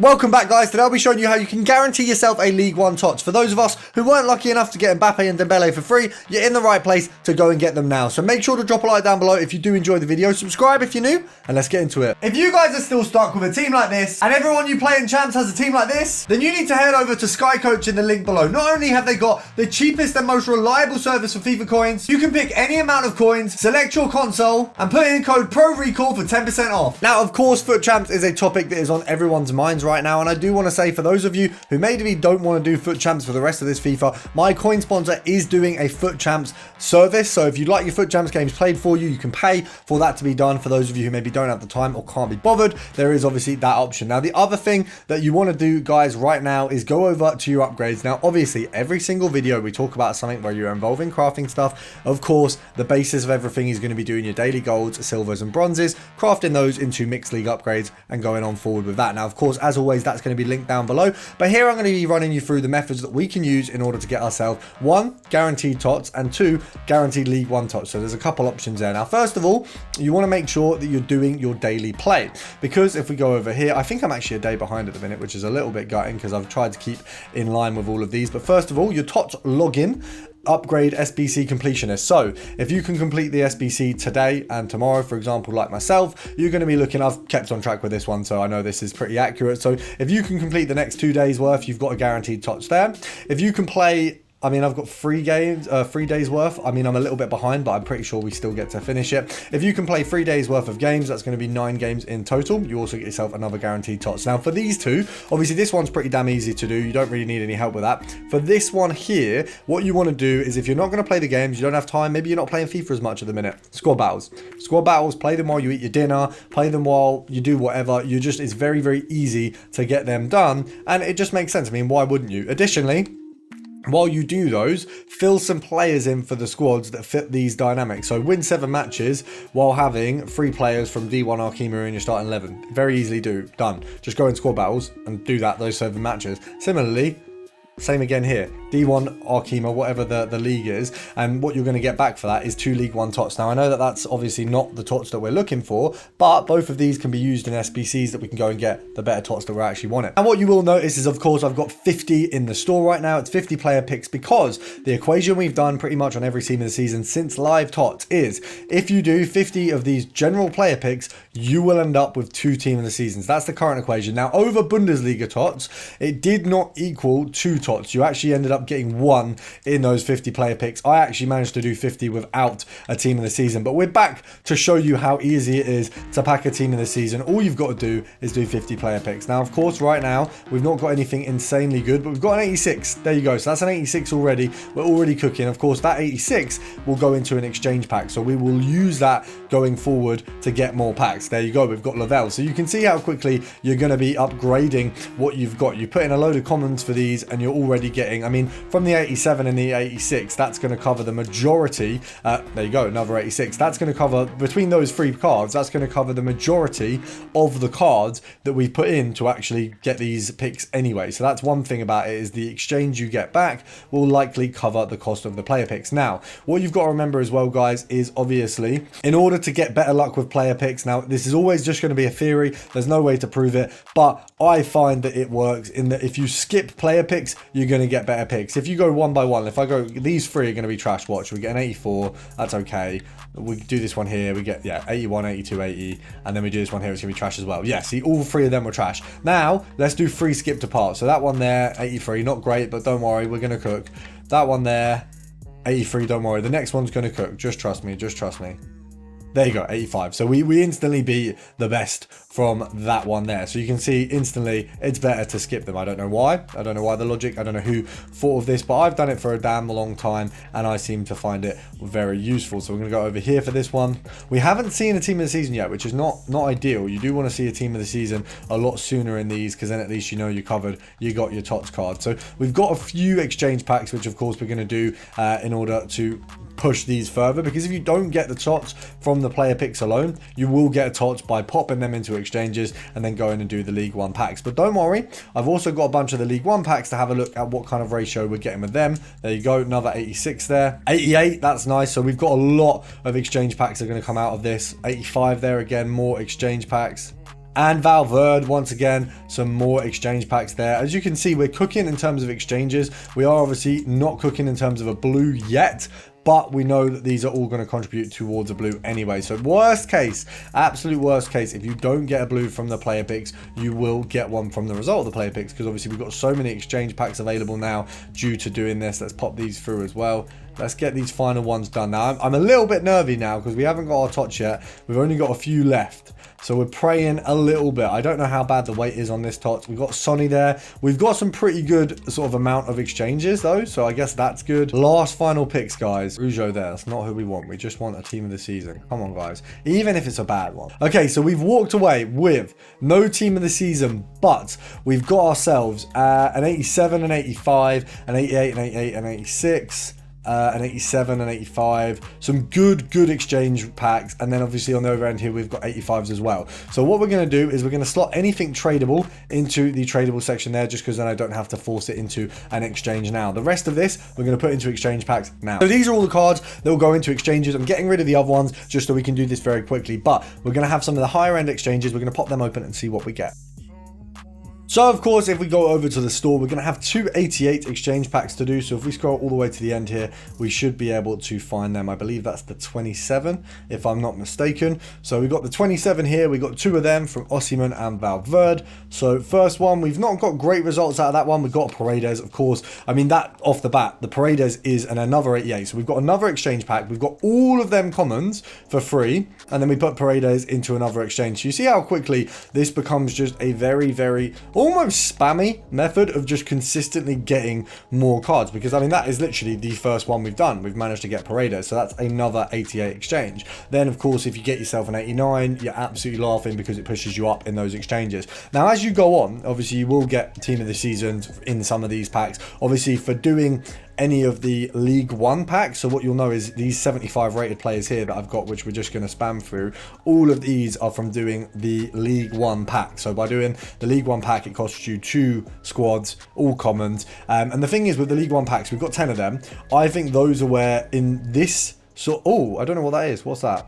Welcome back, guys. Today I'll be showing you how you can guarantee yourself a League One TOTS. For those of us who weren't lucky enough to get Mbappe and Dembele for free, you're in the right place to go and get them now. So make sure to drop a like down below if you do enjoy the video, subscribe if you're new, and let's get into it. If you guys are still stuck with a team like this, and everyone you play in Champs has a team like this, then you need to head over to Sky Coach in the link below. Not only have they got the cheapest and most reliable service for FIFA coins, you can pick any amount of coins, select your console, and put in code PRORECALL for 10% off. Now, of course, Foot Champs is a topic that is on everyone's minds right now, and I do want to say, for those of you who maybe don't want to do Foot Champs for the rest of this FIFA, my coin sponsor is doing a Foot Champs service. So if you'd like your Foot Champs games played for you, you can pay for that to be done. For those of you who maybe don't have the time or can't be bothered, there is obviously that option. Now, the other thing that you want to do, guys, right now is go over to your upgrades. Now, obviously, every single video we talk about something where you're involving crafting stuff. Of course, the basis of everything is going to be doing your daily golds, silvers, and bronzes, crafting those into mixed league upgrades and going on forward with that. Now, of course, as always, that's going to be linked down below, but here I'm going to be running you through the methods that we can use in order to get ourselves 1, guaranteed TOTS, and 2, guaranteed League One TOTS. So there's a couple options there. Now, first of all, you want to make sure that you're doing your daily play, because if we go over here, I think I'm actually a day behind at the minute, which is a little bit gutting because I've tried to keep in line with all of these. But first of all, your TOTS login, upgrade SBC completionist. So if you can complete the SBC today and tomorrow, for example, like myself, you're going to be looking, I've kept on track with this one, so I know this is pretty accurate. So if you can complete the next 2 days worth, you've got a guaranteed TOTS there. If you can play, I mean, I've got 3 days worth. I mean, I'm a little bit behind, but I'm pretty sure we still get to finish it. If you can play 3 days worth of games, that's going to be 9 games in total. You also get yourself another guaranteed TOTS. Now, for these two, obviously this one's pretty damn easy to do. You don't really need any help with that. For this one here, what you want to do is, if you're not going to play the games, you don't have time, maybe you're not playing FIFA as much at the minute, squad battles. Squad battles, play them while you eat your dinner, play them while you do whatever. It's very, very easy to get them done, and it just makes sense. I mean, why wouldn't you? Additionally, while you do those, fill some players in for the squads that fit these dynamics. So win 7 matches while having 3 players from D1 Arkema in your starting 11. Very easily done. Just go in squad battles and do those 7 matches. Similarly, same again here, D1 Arkema, whatever the league is, and what you're going to get back for that is 2 League One TOTS. Now, I know that that's obviously not the TOTS that we're looking for, but both of these can be used in SBCs that we can go and get the better TOTS that we're actually wanting. And what you will notice is, of course, I've got 50 in the store right now. It's 50 player picks, because the equation we've done pretty much on every team of the season since live TOTS is, if you do 50 of these general player picks, you will end up with 2 team of the seasons. That's the current equation. Now, over Bundesliga TOTS, it did not equal 2 TOTS. You actually ended up getting 1 in those 50 player picks. I actually managed to do 50 without a team of the season, but we're back to show you how easy it is to pack a team of the season. All you've got to do is do 50 player picks. Now, of course, right now, we've not got anything insanely good, but we've got an 86. There you go. So that's an 86 already. We're already cooking. Of course, that 86 will go into an exchange pack. So we will use that going forward to get more packs. There you go. We've got Lavelle. So you can see how quickly you're going to be upgrading what you've got. You put in a load of commons for these, and you're already getting, I mean, from the 87 and the 86, that's going to cover the majority. There you go, another 86. That's going to cover, between those 3 cards, that's going to cover the majority of the cards that we put in to actually get these picks anyway. So that's one thing about it, is the exchange you get back will likely cover the cost of the player picks. Now, what you've got to remember as well, guys, is obviously, in order to get better luck with player picks, now this is always just going to be a theory, there's no way to prove it, but I find that it works in that if you skip player picks, you're going to get better picks. If you go 1 by 1, if I go, these 3 are going to be trash. Watch, we get an 84, that's okay. We do this one here, we get, yeah, 81, 82, 80, and then we do this one here, it's going to be trash as well. Yeah, see, all 3 of them were trash. Now, let's do 3 skipped apart. So that one there, 83, not great, but don't worry, we're going to cook. That one there, 83, don't worry. The next one's going to cook. Just trust me, just trust me. There you go, 85. So we instantly beat the best from that one there. So you can see instantly it's better to skip them. I don't know why. I don't know why the logic. I don't know who thought of this, but I've done it for a damn long time and I seem to find it very useful. So we're going to go over here for this one. We haven't seen a team of the season yet, which is not ideal. You do want to see a team of the season a lot sooner in these, because then at least you know you're covered. You got your TOTS card. So we've got a few exchange packs, which of course we're going to do in order to push these further, because if you don't get the TOTS from the player picks alone, you will get a TOTS by popping them into exchanges and then going and do the League One packs. But don't worry, I've also got a bunch of the League One packs to have a look at what kind of ratio we're getting with them. There you go, another 86 there. 88, that's nice. So we've got a lot of exchange packs that are going to come out of this. 85 there again, more exchange packs. And Valverde, once again, some more exchange packs there. As you can see, we're cooking in terms of exchanges. We are obviously not cooking in terms of a blue yet, but we know that these are all going to contribute towards a blue anyway. So worst case, absolute worst case, if you don't get a blue from the player picks, you will get one from the result of the player picks, because obviously we've got so many exchange packs available now due to doing this. Let's pop these through as well. Let's get these final ones done. Now, I'm a little bit nervy now because we haven't got our TOTS yet. We've only got a few left. So we're praying a little bit. I don't know how bad the weight is on this TOTS. We've got Sonny there. We've got some pretty good sort of amount of exchanges though. So I guess that's good. Last final picks, guys. Rougeau there. That's not who we want. We just want a team of the season. Come on, guys. Even if it's a bad one. Okay, so we've walked away with no team of the season, but we've got ourselves an 87, an 85, an 88, an 88, an 86. An 87 and 85, some good exchange packs, and then obviously on the other end here we've got 85s as well. So what we're going to do is we're going to slot anything tradable into the tradable section there, just because then I don't have to force it into an exchange now. The rest of this we're going to put into exchange packs now. So these are all the cards that will go into exchanges. I'm getting rid of the other ones just so we can do this very quickly, but we're going to have some of the higher end exchanges. We're going to pop them open and see what we get. So, of course, if we go over to the store, we're going to have 288 exchange packs to do. So if we scroll all the way to the end here, we should be able to find them. I believe that's the 27, if I'm not mistaken. So we've got the 27 here. We got two of them from Osimhen and Valverde. So first one, we've not got great results out of that one. We've got Paredes, of course. I mean, that off the bat, the Paredes is another 88. So we've got another exchange pack. We've got all of them commons for free. And then we put Paredes into another exchange. So you see how quickly this becomes just a very almost spammy method of just consistently getting more cards, because I mean that is literally the first one we've done. We've managed to get Paredes, so that's another 88 exchange. Then of course if you get yourself an 89, you're absolutely laughing because it pushes you up in those exchanges. Now as you go on, obviously you will get team of the season in some of these packs, obviously for doing any of the League One packs. So what you'll know is these 75 rated players here that I've got, which we're just going to spam through, all of these are from doing the League One pack. So by doing the League One pack, it costs you 2 squads, all commons. And the thing is with the League One packs, we've got 10 of them. I think those are where in this, so, oh, I don't know what that is. What's that?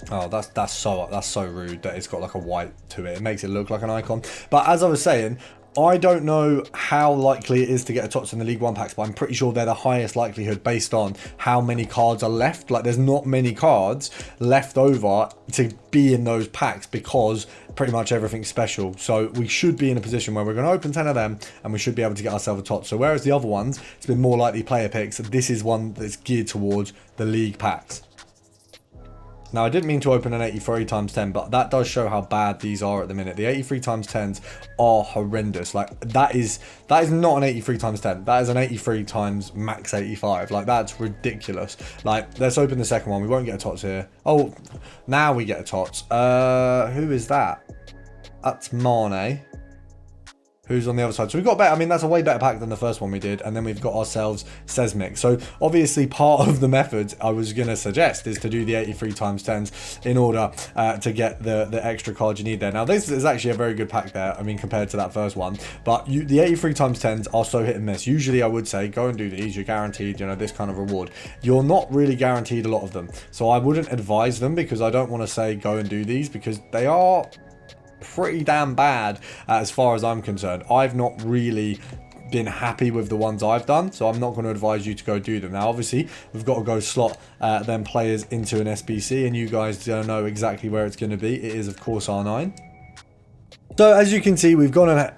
Oh, that's so rude that it's got like a white to it. It makes it look like an icon. But as I was saying, I don't know how likely it is to get a TOTS in the League One packs, but I'm pretty sure they're the highest likelihood based on how many cards are left. Like, there's not many cards left over to be in those packs because pretty much everything's special. So we should be in a position where we're going to open 10 of them and we should be able to get ourselves a TOTS. So whereas the other ones, it's been more likely player picks, this is one that's geared towards the League packs. Now, I didn't mean to open an 83 times 10, but that does show how bad these are at the minute. The 83 times 10s are horrendous. Like, that is not an 83 times 10. That is an 83 times max 85. Like, that's ridiculous. Like, let's open the second one. We won't get a TOTS here. Oh, now we get a TOTS. Who is that? That's Mane. Who's on the other side. So we've got better. I mean, that's a way better pack than the first one we did. And then we've got ourselves Seismic. So obviously part of the method I was going to suggest is to do the 83 times 10s in order to get the extra cards you need there. Now, this is actually a very good pack there. I mean, compared to that first one. But the 83 times 10s are so hit and miss. Usually I would say go and do these. You're guaranteed, you know, this kind of reward. You're not really guaranteed a lot of them. So I wouldn't advise them, because I don't want to say go and do these, because they are pretty damn bad as far as I'm concerned. I've not really been happy with the ones I've done, so I'm not going to advise you to go do them. Now obviously we've got to go slot them players into an SBC, and you guys don't know exactly where it's going to be. It is of course R9. So as you can see, we've gone on.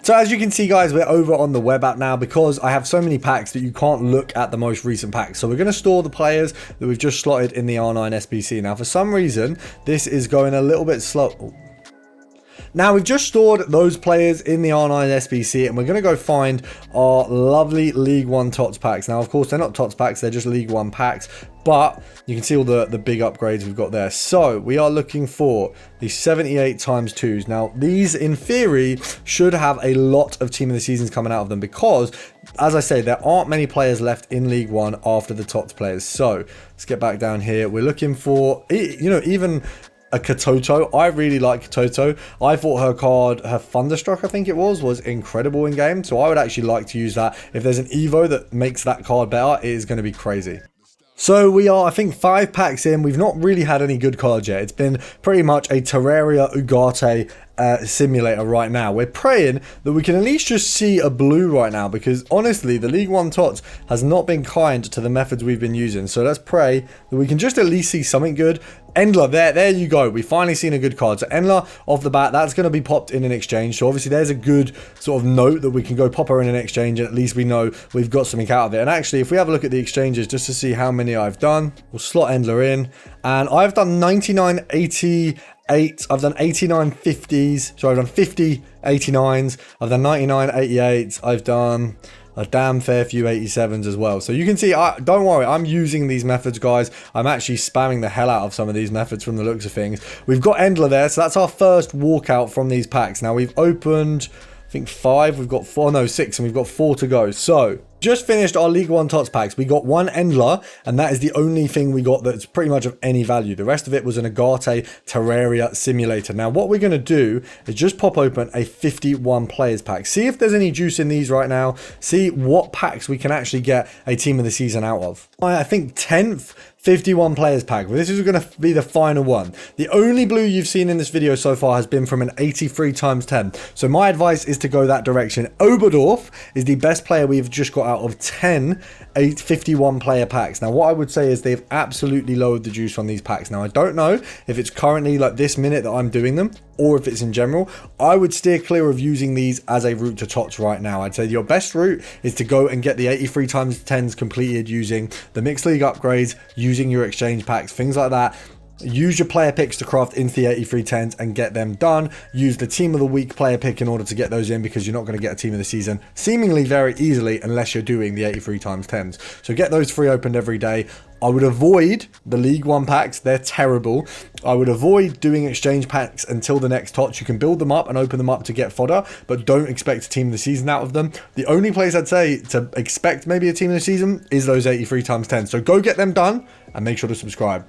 So as you can see, guys, we're over on the web app now, because I have so many packs that you can't look at the most recent packs. So we're going to store the players that we've just slotted in the R9 SBC. Now for some reason this is going a little bit slow. Oh. Now, we've just stored those players in the R9 SBC, and we're going to go find our lovely League One TOTS packs. Now, of course, they're not TOTS packs, they're just League One packs, but you can see all the big upgrades we've got there. So, we are looking for the 78 times 2s. Now, these, in theory, should have a lot of Team of the Seasons coming out of them, because, as I say, there aren't many players left in League One after the TOTS players. So, let's get back down here. We're looking for, you know, even a Katoto. I really like Katoto. I thought her card, her Thunderstruck, I think it was incredible in game. So I would actually like to use that. If there's an Evo that makes that card better, it is going to be crazy. So we are, I think, 5 packs in. We've not really had any good cards yet. It's been pretty much a Terraria Ugarte simulator right now. We're praying that we can at least just see a blue right now, because honestly, the League 1 TOTS has not been kind to the methods we've been using. So let's pray that we can just at least see something good. Endler, there you go. We've finally seen a good card. So Endler off the bat, that's going to be popped in an exchange. So obviously there's a good sort of note that we can go pop her in an exchange, and at least we know we've got something out of it. And actually, if we have a look at the exchanges just to see how many I've done, we'll slot Endler in, and I've done 99.88. I've done 89 50s. So I've done 50 89s. I've done 99 88s. I've done a damn fair few 87s as well. So you can see, don't worry, I'm using these methods, guys. I'm actually spamming the hell out of some of these methods from the looks of things. We've got Endler there, so that's our first walkout from these packs. Now we've opened, I think 5, we've got 4, no 6, and we've got 4 to go. So just finished our League 1 TOTS packs. We got 1 Endler, and that is the only thing we got that's pretty much of any value. The rest of it was an Ugarte Terraria simulator. Now what we're going to do is just pop open a 51 players pack. See if there's any juice in these right now. See what packs we can actually get a team of the season out of. I think 10th 51 players pack. Well, this is going to be the final one. The only blue you've seen in this video so far has been from an 83 times 10. So my advice is to go that direction. Oberdorf is the best player we've just got out of 10 51 player packs. Now what I would say is they've absolutely lowered the juice on these packs. Now I don't know if it's currently like this minute that I'm doing them, or if it's in general. I would steer clear of using these as a route to TOTS right now. I'd say your best route is to go and get the 83 times 10s completed using the mixed league upgrades, using your exchange packs, things like that. Use your player picks to craft into the 83 10s and get them done. Use the team of the week player pick in order to get those in, because you're not going to get a team of the season seemingly very easily unless you're doing the 83 times 10s. So get those 3 opened every day. I would avoid the League 1 packs. They're terrible. I would avoid doing exchange packs until the next TOTS. You can build them up and open them up to get fodder, but don't expect a team of the season out of them. The only place I'd say to expect maybe a team of the season is those 83 times 10. So go get them done and make sure to subscribe.